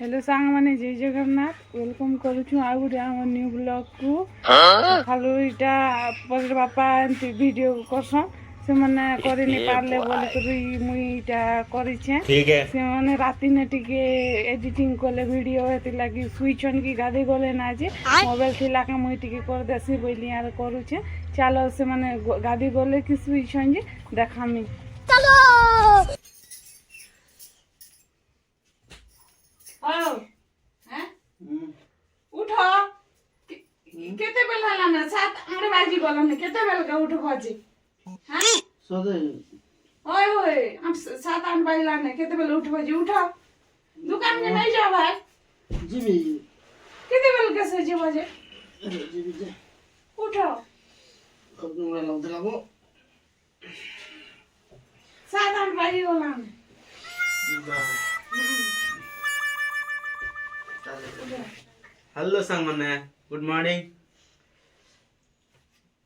hello सांग माने जय जगन्नाथ वेलकम करूछु आ गुटे हम न्यू ब्लॉग को खालु इटा पर बापा एंती वीडियो करछन से माने करि नि पारले बोले करी मुई इटा करिछे ठीक है से माने राती ने टिके एडिटिंग कोले वीडियो हेति लागी स्विचन की गादी गले ना जे मोबाइल थिला के मुई टिके कर देसी बोली यार करूछे चलो से माने गादी गले की स्विचन जे देखामी चलो उठो केते बेल हला ना 7-8 बाजी गला ने केते बेल का उठ बाजी हां सदे ओए ओए हम 7-8 बाजी लाने केते बेल उठ बाजी उठो दुकान में नहीं जाओ भाई जीबी केते बेल के से जे बजे जीबी जे उठो अब तुमरा लग देलाबो 7-8 बाजी गला ने हेलो सांग मने गुड मॉर्निंग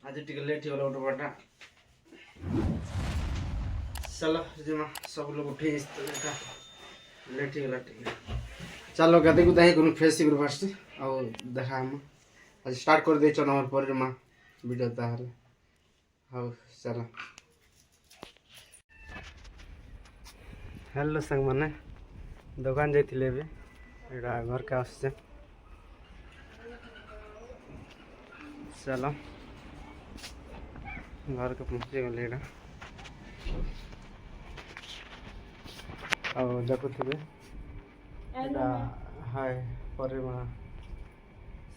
आज टिके लेट हो उठ बटा चलो जमा सब लोग उठे तो देखा लेट हो टिके चलो गदे को दाही कोनो फेस कर फास्ट और देखा हम आज स्टार्ट कर दे चलो हमर पर मा वीडियो ताहले हां चलो हेलो सांग मने दुकान जाइथिले बे एटा घर का आसे चलो घर के पहुँचे गले एटा और देखुथिबे एटा हाय परे मा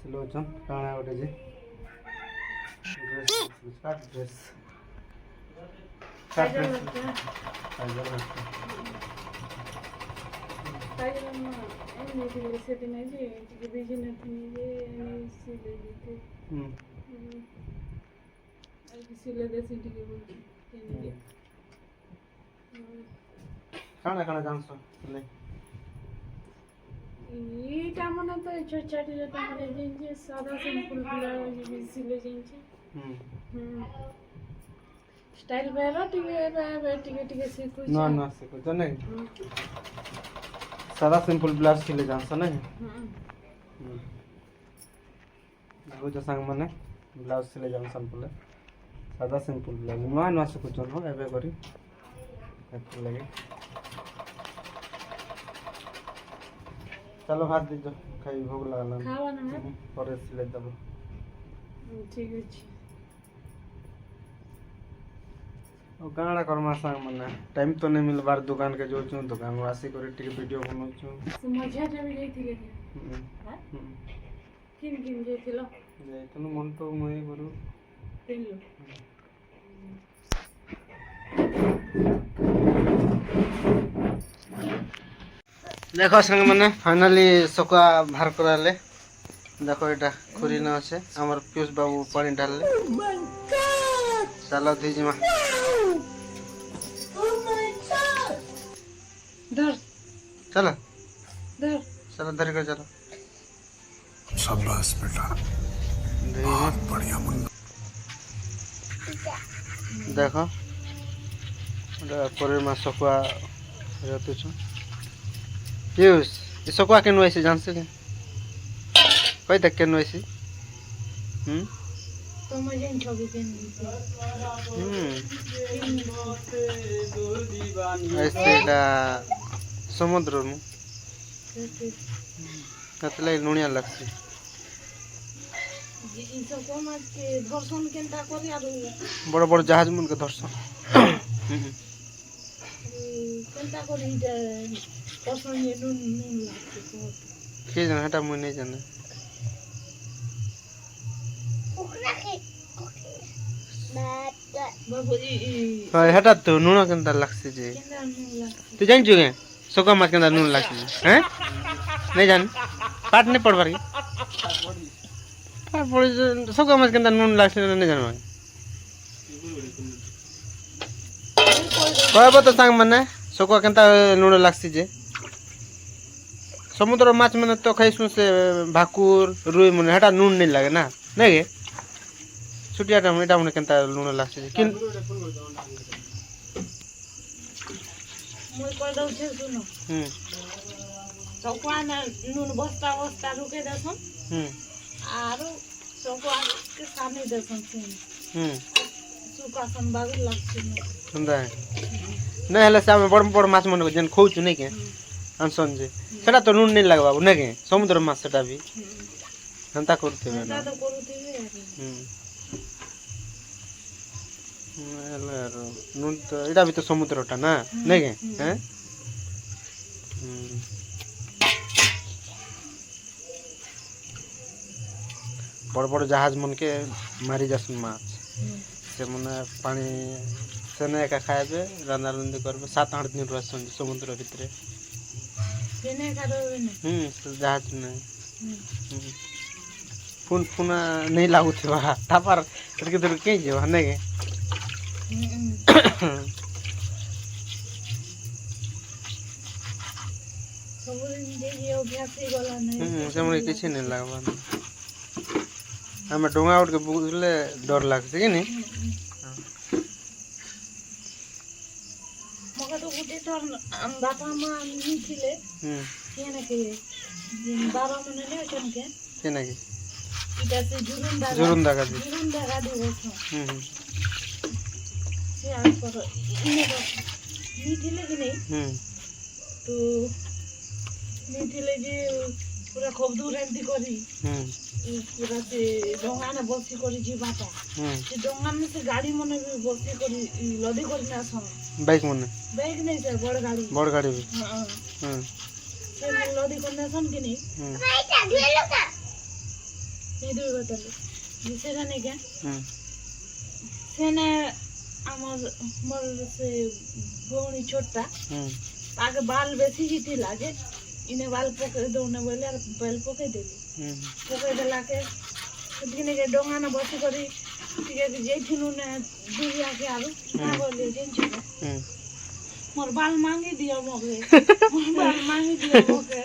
सिलोचन काना गोटे जे ड्रेस से दिन है जी कि बिजनेस में ये सिले देते सिले दे सिटी के बोल काना काना जानस ले ईटा मने तो छोटी छोटा मने जिंजे सादा सिंपल ब्लाउज सिले जिंजे स्टाइल बेरा टिके सीखु ना ना सीखो तो नहीं सादा सिंपल ब्लाउज सिले जानस नहीं वो जो संग मने ब्लाउज सिले जानसन बोले सादा सिंपल ब्लाउज नुआ नुआ से कुछ न एबे करी एत लगे चलो हाथ दे जो खाई भोग लागला खावा ना परे सिले दबो ठीक अछि ओ गाना करमा संग मने टाइम तो नहीं मिल बार दुकान के जो दुकान वासी करे टिके वीडियो बनाउ छु मजा जब जाइथिले हां किन जाइथिलो जाइतनु मन तो मई करू तेलो देखो संग मने फाइनली सका बाहर कराले देखो एटा खुरी न আছে हमर पीयूष बाबू पानी डालले चलो दीजिमा धर चलो धर चलो धर कर चलो शाबाश बेटा बहुत बढ़िया मुन्ना देखो परे मा सकुआ रहते छु पीयूष ये सकुआ के नोइसे जानसे के कोई तक के नोइसे तो मजे इन छवि के ऐसे का समुद्र में कतले लुणिया लगसी ई सब कोन के दर्शन केनता करी आरो बड़ बड़ जहाज मन के दर्शन केनता करी इटा दर्शन ये नुन लागते के जाने हटा मुई नहीं जाने बाबू ई हाय हटा तो नून केनता लगसी जे केनता नुन लागते तू जान जुगे सोका माछ केनता नून लगसी हैं नहीं जान पाठ नहीं पढ़ पारी पाठ पढ़ सोका माछ केनता नून लगसी नहीं जान भाई कहबो तो सांग मने सोका केनता नून लगसी जे समुद्र माछ मने तो खाइसु से भाकुर रुई मने हटा नून नहीं लागे ना नहीं गे छुटिया टाइम एटा मने केनता नून लगसी किन मोय कह दउ छे सुनो सबको आना नून बस्ता बस्ता रुके देसन आरो सबको के सामने देसन से सुकासन बागु लागछ सुंदर नहीं हले से बड़ बड़ माछ मन जन खोचु नहीं के अनसन जे सेटा तो नून नहीं लगबाबू नहीं के समुद्र माछ सेटा भी हंता करते ता ना तो करूथिबे नून तो एटा भी तो समुद्रटा ना नहीं के हैं बड़ बड़ जहाज मन के मारी जासन माछ से मने पानी सेने का खाएबे रंदा रंदी करबे 7-8 दिन रहसन समुद्र भितरे केने कारोबे ने तो जहाज में फोन फोना नहीं लागू थे वहाँ तापर करके दूर कहीं जो है नहीं सबरे जे ये अभ्यास ही गला नहीं समझ किसी नहीं लगवा हमें डोंगा उठ के बुझले डर लगते कि नहीं मगर तो गुटे तो बापा मां नहीं थिले केने के बाबा मन ने अचन के केना की जैसे जुरुंदा गादी बसो से आज पर इने नहीं थिले कि नहीं तो नहीं थिले जे पूरा खूब दूर एंती करी पूरा से डोंगा ने बसी करी जी बाटा से डोंगा में से गाड़ी मने भी बसी करी लदी करी ना सम बाइक मने बैग नहीं से बड़ गाड़ी भी हां से लदी करना सम कि नहीं ये दो बतले जिसे जाने क्या सेने আমার মোর সে ভৌনি ছোটটা তাকে বাল বেশি হিতি লাগে ইনে বাল পকে দৌনে বলে আর বাল পকে দেলি পকে দেলাকে দিনে যে ডোঙা না বসি করি ঠিক আছে যেইঠিনু না দুরিয়াকে আর না বলে যেনছি মোর বাল মাঙ্গি দিও মগে মোর বাল মাঙ্গি দিও মগে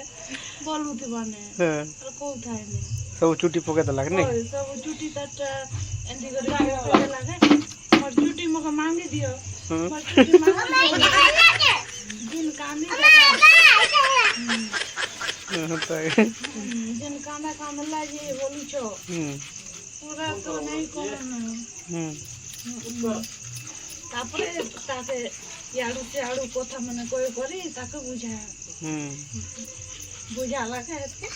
বলুতে বানে আর কোথায় নেই सब चुटी पके त लागे नहीं सब चुटी तट एंती करे पके लागे मोर चुटी मके मांगी दियो मोर चुटी मांगी दियो जिन कामी जिन कामा कामला जे बोली छो पूरा तो नहीं करना तापरे ताके याडू से आडू কথা মনে কই করি তাকে বুঝা লাগে এতে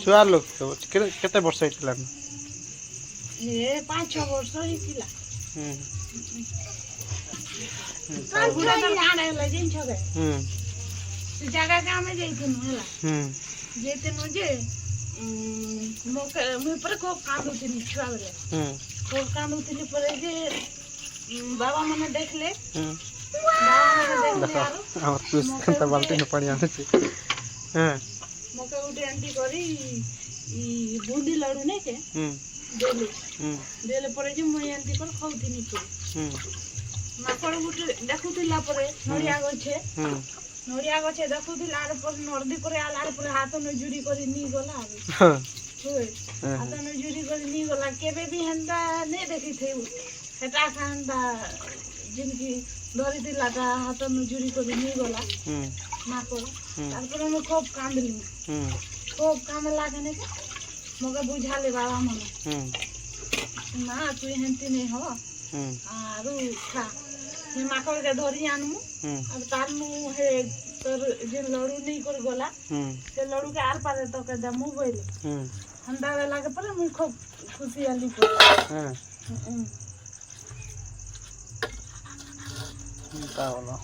छुआ लोग तो केते वर्ष होइतला ए 5-6 वर्ष होइतिला बुढ़ा तो आने लगिन छबे जगह काम में जइथिन होला जेते जे मोके मैं पर को कांदू थिन छुआ बेले को कांदू थिन पर जे बाबा मने देखले और कुछ कंता बाल्टी में पानी आने से हां मके उठे आंटी करी ई बूंदी लाडू नहीं के देले परे जे मैं आंटी पर खाउथिनी के माकड़ उठे देखुथिला परे नड़िया गछे देखुथिला आर पर नर्दी करे आलार पर हाथ न जुड़ी करी नी गला होय हाथ न जुड़ी करी नी गला केबे भी हंदा नहीं देखी थे हेटा खांदा जिनकी धरी दिलाटा हाथ न जुड़ी करी नी गला माकड़ तारपरे मैं खूब कांदली खूब कांद लागे ने मगे बुझाले बाबा मने ना तू हेंती नहीं हो आरु खा हे माकड़ के धरी आनमु और तारनु हे तोर जे लड़ू नहीं कर गला से लड़ू के आर पारे तो के दमु बोले हंदा वाला के पर मैं खूब खुशी आली को का होला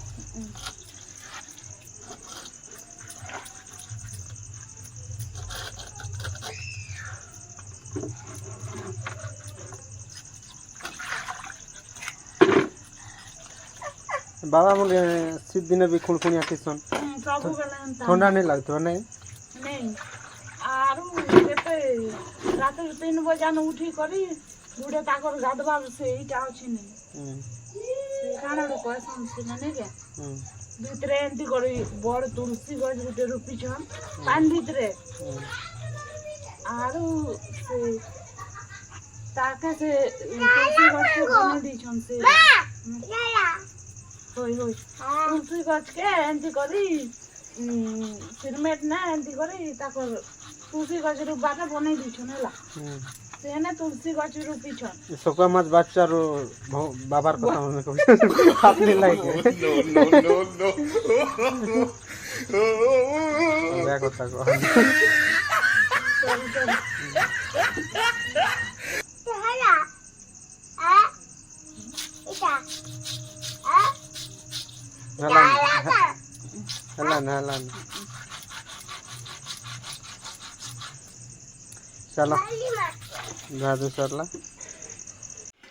बाबा बोले शीत दिन भी खुणखुणिया किसन सब बेला ठंडा नहीं लगतो नहीं आरु केते रात 3 बजे न उठी करी बुढ़े ताकर गादवा से इटा अछि नहीं काना रो कहसन से नहीं के भितरे एंती करी बड़ तुलसी गज गुटे रुपी छन पान भितरे आरु से ताके से तुलसी गज के बने दी छन से होय तुलसी गज के एंती करी ସିମେଣ୍ଟ ନା ଏମିତି କରି ତାଙ୍କର ତୁଳସୀ ଗଛରୁ ବାଟ ବନେଇ ଦେଇଛନ୍ ହେଲା ସେନେ ତୁଳସୀ ଗଛରୁ ପିଛନ୍ ଶୁଖୁଆ ମାଛ ବାଚ୍ଚାରୁ ବାବାର କଥା ମନେ କହୁଛି ହାତଲି ଲାଗେ କଥା କହ ହେଲା चलो भाजू सरला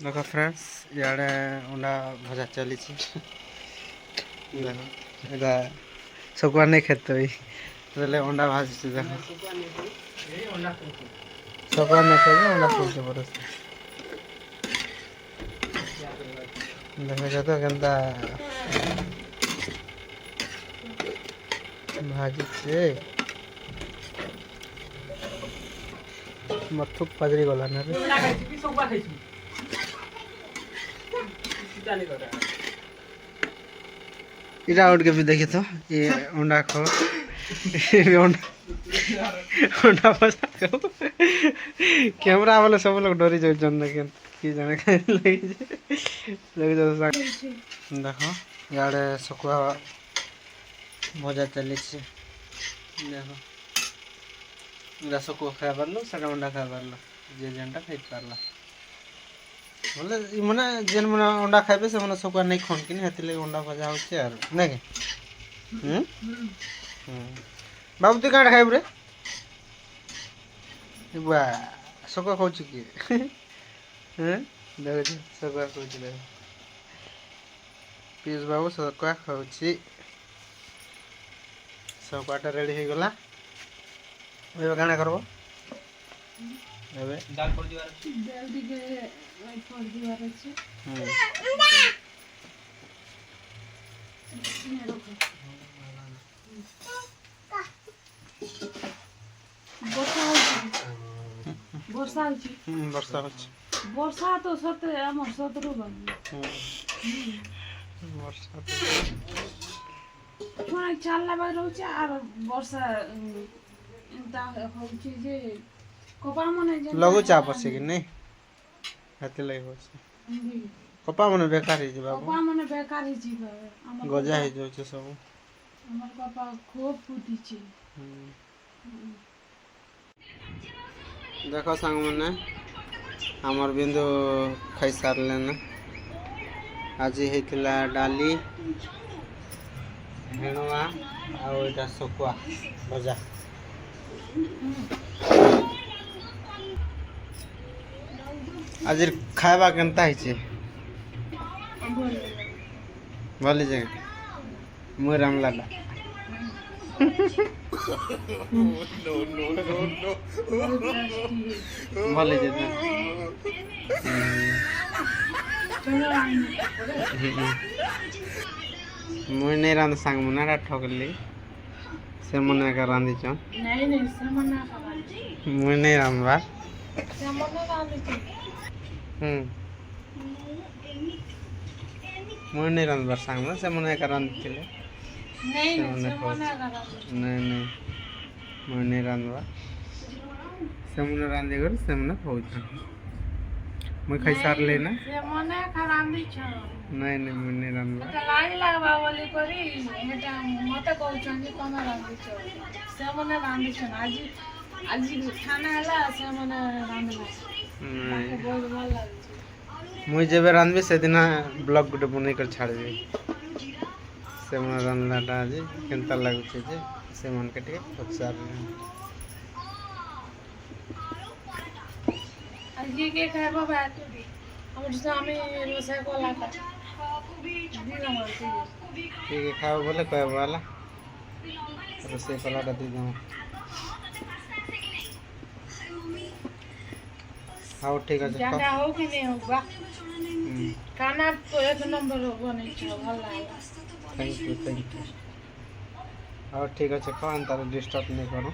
देख फ्रेंड्स इे अंडा भजा चली शकुआ नहीं खेते बोले अंडा भाजी देख शकुआ नहीं खेते अंडा खोलते बरस देख तो केनता भाजी से मत पजरी गला ना रे इरा उठ के भी देखी तो ये अंडा खो अंडा फसा खो कैमरा वाले सब लोग डरी जाए जन की जाने लगी देखो यारे सकुआ मजा चली देखो रसको खाई पार्लो सारा अंडा खाई पार्लो जे जेनटा खाई पार्ला बोले मने जेन मने अंडा खाइबे से मने सकुआ नहीं खन कि हेति ले अंडा भजा होचे यार नहीं बाबू तू काट खाइब रे बुआ सकुआ खाउची कि देख सकुआ खाउची ले पीस बाबू सकुआ खाउची सकुआटा रेडी हो गला एबे गाना करबो एबे दाल पड़ दिवार दाल दिके पड़ दिवार अछि वर्षा तो सत हमर सतरु बन वर्षा तो कोन चालला बाय रहउछ आर वर्षा इंता होउछि जे कपा मने जे लगु चाप से कि नहीं हाथे लई होछ कपा मने बेकार ही बाबू कपा मने बेकार ही जी हमर गजा ही जो छ सब हमर कपा खूब फूटी छी देखो संग मने हमर बिंदु खाई सारले ना आज हेतिला डाली हेणुआ आ ओटा सकुआ भजा आज खावा केनता है भले जे मुई रामलाला भले जे मुई नहीं रांध सांग मुना ठकली से मने का रांधी छ नहीं से मना का मुई नहीं रांधबा से मने रांधी छ मुई नहीं रांधबा सांग से मने का रांधथिले नहीं से मने का नहीं मुई नहीं रांधबा से मने रांधी कर से मने पहुंच मुई खाई सार लेना से मने का रांधी छ नहीं मुई नहीं रांधबा त लाई लागबा बोली करी एटा मते कहउछन जे कोना रांधी छ से मने रांधी छ आज खाना हला से मने रांधबा ताके बहुत भल लागे मुई जेबे रांधबे से दिन ब्लॉग गुटे बनै कर छाड़बे से मने रांधलाटा आज केनता लागु छै जे से मन के टिके पचार आज के खाबो बात हमर स्वामी रोसे को लाटा ठीक है खाओ बोले कह वाला रोसे पलाटा दी दो हाउ ठीक है ज्यादा हो कि नहीं होगा खाना तो एक नंबर हो बने छ भला थैंक यू और ठीक है खान तारे डिस्टर्ब नहीं करो